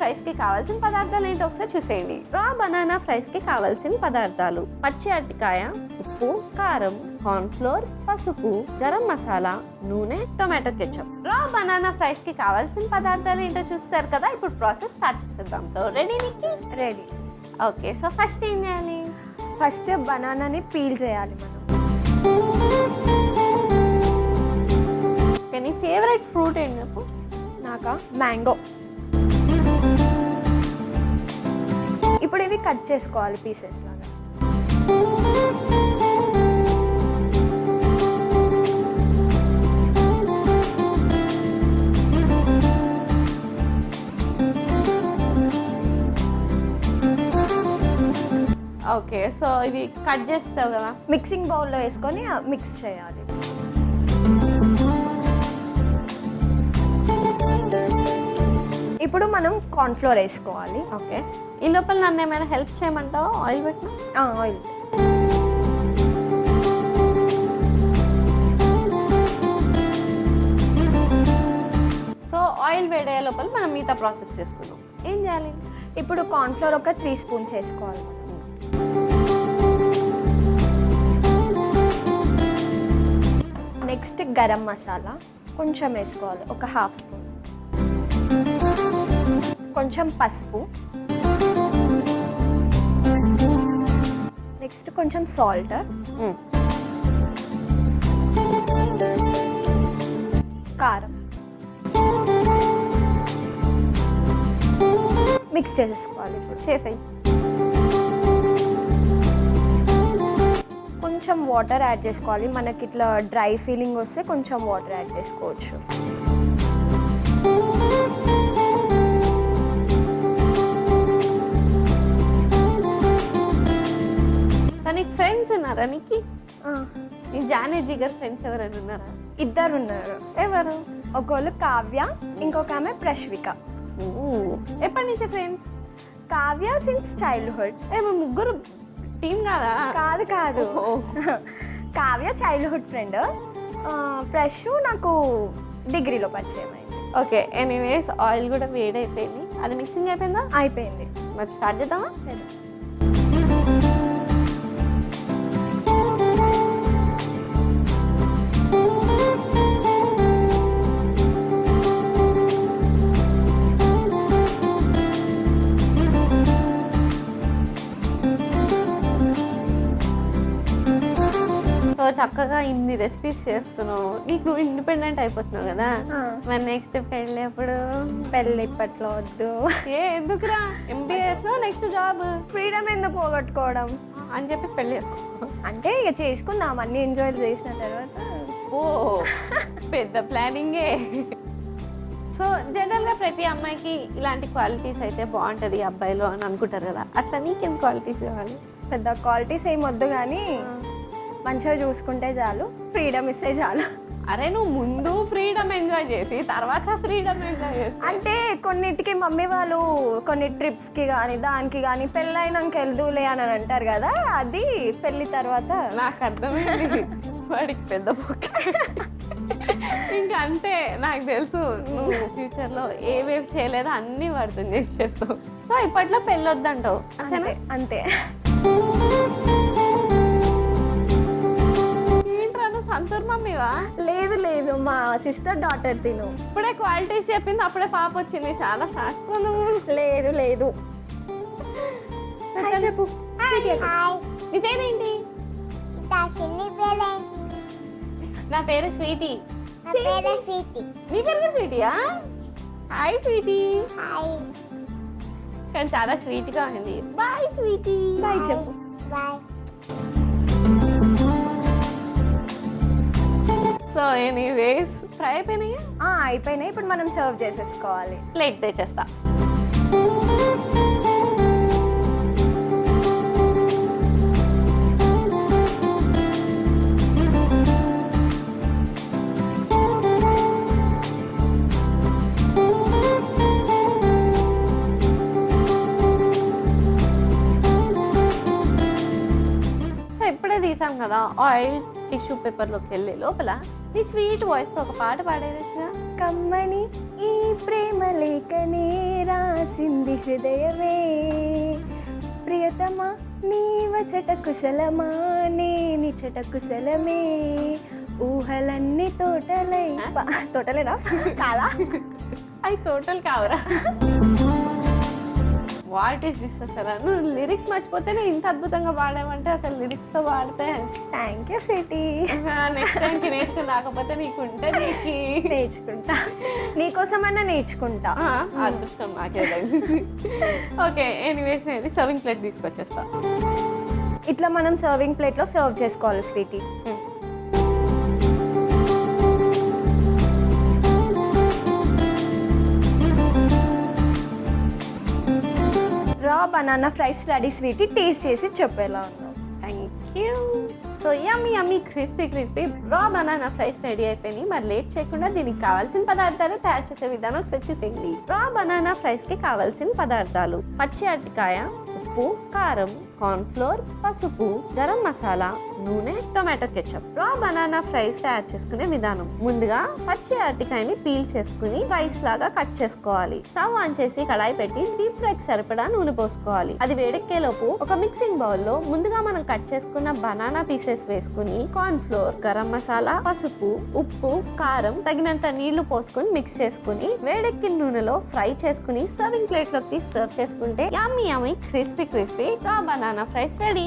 ఫ్రైస్కి కావాల్సిన పదార్థాలు ఏంటో ఒకసారి చూసేయండి. రా బనానా ఫ్రైస్కి కావాల్సిన పదార్థాలు: పచ్చి అరటికాయ, ఉప్పు, కారం, కార్న్ఫ్లోర్, పసుపు, గరం మసాలా, నూనె, టొమాటో కెచప్. రా బనానా ఫ్రైస్కి కావాల్సిన పదార్థాలు ఏంటో చూస్తారు కదా, ఇప్పుడు ప్రాసెస్ స్టార్ట్ చేసేద్దాం. సో రెడీ నిక్కి? రెడీ. ఓకే, సో ఫస్ట్ ఏం చేయాలి? ఫస్ట్ బనానాని పీల్ చేయాలి మనం. నీ ఫేవరెట్ ఫ్రూట్ ఏంటి చెప్పు? నాకా మ్యాంగో. ఇప్పుడు ఇవి కట్ చేసుకోవాలి పీసెస్ లాగా. ఓకే, సో ఇవి కట్ చేస్తావు కదా, మిక్సింగ్ బౌల్లో వేసుకొని మిక్స్ చేయాలి. ఇప్పుడు మనం కార్న్ఫ్లోర్ వేసుకోవాలి. ఓకే, ఈ లోపల నన్ను ఏమైనా హెల్ప్ చేయమంటావా? ఆయిల్ పెట్టినా? ఆయిల్. సో ఆయిల్ వేడే లోపల మనం మిగతా ప్రాసెస్ చేసుకుందాం. ఏం చేయాలి? ఇప్పుడు కార్న్ఫ్లోర్ ఒక 3 స్పూన్స్ వేసుకోవాలి. నెక్స్ట్ గరం మసాలా కొంచెం వేసుకోవాలి, ఒక 1/2 స్పూన్. కొంచెం పసుపు, నెక్స్ట్ కొంచెం సాల్ట్, కారం. మిక్స్ చేసేసుకోవాలి. ఇప్పుడు చేసేయి. కొంచెం వాటర్ యాడ్ చేసుకోవాలి. మనకి ఇట్లా డ్రై ఫీలింగ్ వస్తే కొంచెం వాటర్ యాడ్ చేసుకోవచ్చు. నీకు ఫ్రెండ్స్ ఉన్నారా? నీకు నీ జానే జిగర్ ఫ్రెండ్స్ ఎవరైనా ఉన్నారా? 2 ఉన్నారు. ఎవరు? ఒకళ్ళు కావ్య, ఇంకొక ఆమె ప్రశ్విక. ఎప్పటి నుంచి ఫ్రెండ్స్? Kavya since childhood. ఏమో ముగ్గురు టీం కాదా? కాదు. కావ్య చైల్డ్హుడ్ ఫ్రెండ్, ప్రశ్ను నాకు డిగ్రీలో పరిచయం అయింది. ఓకే, ఎనీవేస్ ఆయిల్ కూడా వేడైపోయింది. అది మిక్సింగ్ అయిపోయిందా? అయిపోయింది. మరి స్టార్ట్ చేద్దామా? చేద్దాం. చక్కగా ఇన్ని రెసిపీస్ చేస్తున్నావు, నీకు నువ్వు ఇండిపెండెంట్ అయిపోతున్నావు కదా. మరి నెక్స్ట్ పెళ్ళి ఎప్పుడు? పెళ్ళి ఇప్పట్లో వద్దు. ఎందుకురా? MBS next job. ఫ్రీడమ్ ఎందుకు పోగొట్టుకోవడం అని చెప్పి పెళ్ళి అంటే ఇక చేసుకుందాం, అన్ని ఎంజాయ్ చేసిన తర్వాత. ఓ పెద్ద ప్లానింగే. సో జనరల్గా ప్రతి అమ్మాయికి ఇలాంటి క్వాలిటీస్ అయితే బాగుంటుంది అబ్బాయిలో అని అనుకుంటారు కదా, అట్లా నీకేం క్వాలిటీస్ కావాలి? పెద్ద క్వాలిటీస్ ఏం వద్దు కానీ మంచిగా చూసుకుంటే చాలు, ఫ్రీడమ్ ఇస్తే చాలు. అరే నువ్వు ముందు ఫ్రీడమ్ ఎంజాయ్ చేసి తర్వాత ఫ్రీడమ్ ఎంజాయ్ చేసి అంటే కొన్నిటికి మమ్మీ వాళ్ళు కొన్ని ట్రిప్స్కి కానీ దానికి కానీ పెళ్ళైనాక వెళ్దూలే అని అంటారు కదా, అది పెళ్ళి తర్వాత. నాకు అర్థమైంది, వాడికి పెద్ద బొక్క. ఇంకా అంతే, నాకు తెలుసు నువ్వు ఫ్యూచర్లో ఏవేవి చేయలేదో అన్నీ వాడుతుంది చేస్తావు. సో ఇప్పట్లో పెళ్ళి వద్దంటావు అంతేనా? అంతే. సంతూర్ మమ్మీవా? లేదు, మా సిస్టర్ డాటర్ తిను. ఇప్పుడే క్వాలిటీస్ చెప్పింది, అప్పుడే పాప వచ్చింది. చాలా ఫాస్ట్. లేదు. చెప్పు. నీ పేరేంటి? నా పేరు స్వీటీ. నీ పేరు కూడా స్వీటీయా? Hi Sweety. కానీ చాలా స్వీట్గా ఉంది. Bye sweetie. బాయ్ చెప్పు. బాయ్. సో ఎనీవేస్ ఫ్రై అయిపోయినాయా? అయిపోయినాయి. ఇప్పుడు మనం సర్వ్ చేసేసుకోవాలి. ప్లేట్ తెచ్చేస్తా. ఇప్పుడే తీసాం కదా ఆయిల్, టిష్యూ పేపర్లోకి వెళ్ళే లోపల నీ స్వీట్ వాయిస్తో ఒక పాట పాడేయచ్చుగా. కమ్మని ఈ ప్రేమ లేఖనే రాసి మురిసింది హృదయమే ప్రియతమా నీవచట కుశలమా నేనిచట కుశలమే ఊహలన్నీ తోటలై తోటలేనా కాదా అవి టోటల్ కావరా వాట్ ఈస్ దిస్ అసలు నువ్వు లిరిక్స్ మర్చిపోతేనే ఇంత అద్భుతంగా పాడామంటే అసలు లిరిక్స్తో పాడితే థ్యాంక్ యూ స్వీటీ నెక్స్ట్ టైంకి నేర్చుకుని రాకపోతే నీకు ఉంటుంది నేర్చుకుంటా నీకోసమన్నా నేర్చుకుంటా అదృష్టం నాకేదండి ఓకే ఎనీవేస్ నేను సర్వింగ్ ప్లేట్ తీసుకొచ్చేస్తా ఇట్లా మనం సర్వింగ్ ప్లేట్లో సర్వ్ చేసుకోవాలి స్వీటీ రా banana fries ready sweetie taste చేసి చెప్పేలా ఉన్నావు thank you so yummy yummy crispy raw banana fries ready అయిపోయినాయి మరి లేట్ చేయకుండా దీనికి కావాల్సిన పదార్థాలు తయారు చేసే విధానం ఒకసారి చూసేయండి రా బనానా ఫ్రైస్ కి కావాల్సిన పదార్థాలు పచ్చి అరటికాయ ఉప్పు కారం కార్న్ఫ్లోర్ పసుపు గరం మసాలా నూనె టొమాటో కెచప్ రా బనానా ఫ్రైస్ తయారు చేసుకునే విధానం ముందుగా పచ్చి అరటికాయని పీల్ చేసుకుని ఫ్రైస్ లాగా కట్ చేసుకోవాలి స్టవ్ ఆన్ చేసి కడాయి పెట్టి డీప్ ఫ్రైకి సరిపడా నూనె పోసుకోవాలి అది వేడెక్కేలోపు ఒక మిక్సింగ్ బౌల్ లో ముందుగా మనం కట్ చేసుకున్న బనానా పీసెస్ వేసుకుని కార్న్ ఫ్లోర్ గరం మసాలా పసుపు ఉప్పు కారం తగినంత నీళ్లు పోసుకుని మిక్స్ చేసుకుని వేడెక్కిన నూనెలో ఫ్రై చేసుకుని సర్వింగ్ ప్లేట్ లోకి తీసి సర్వ్ చేసుకుంటే yummy yummy crispy raw banana fries ready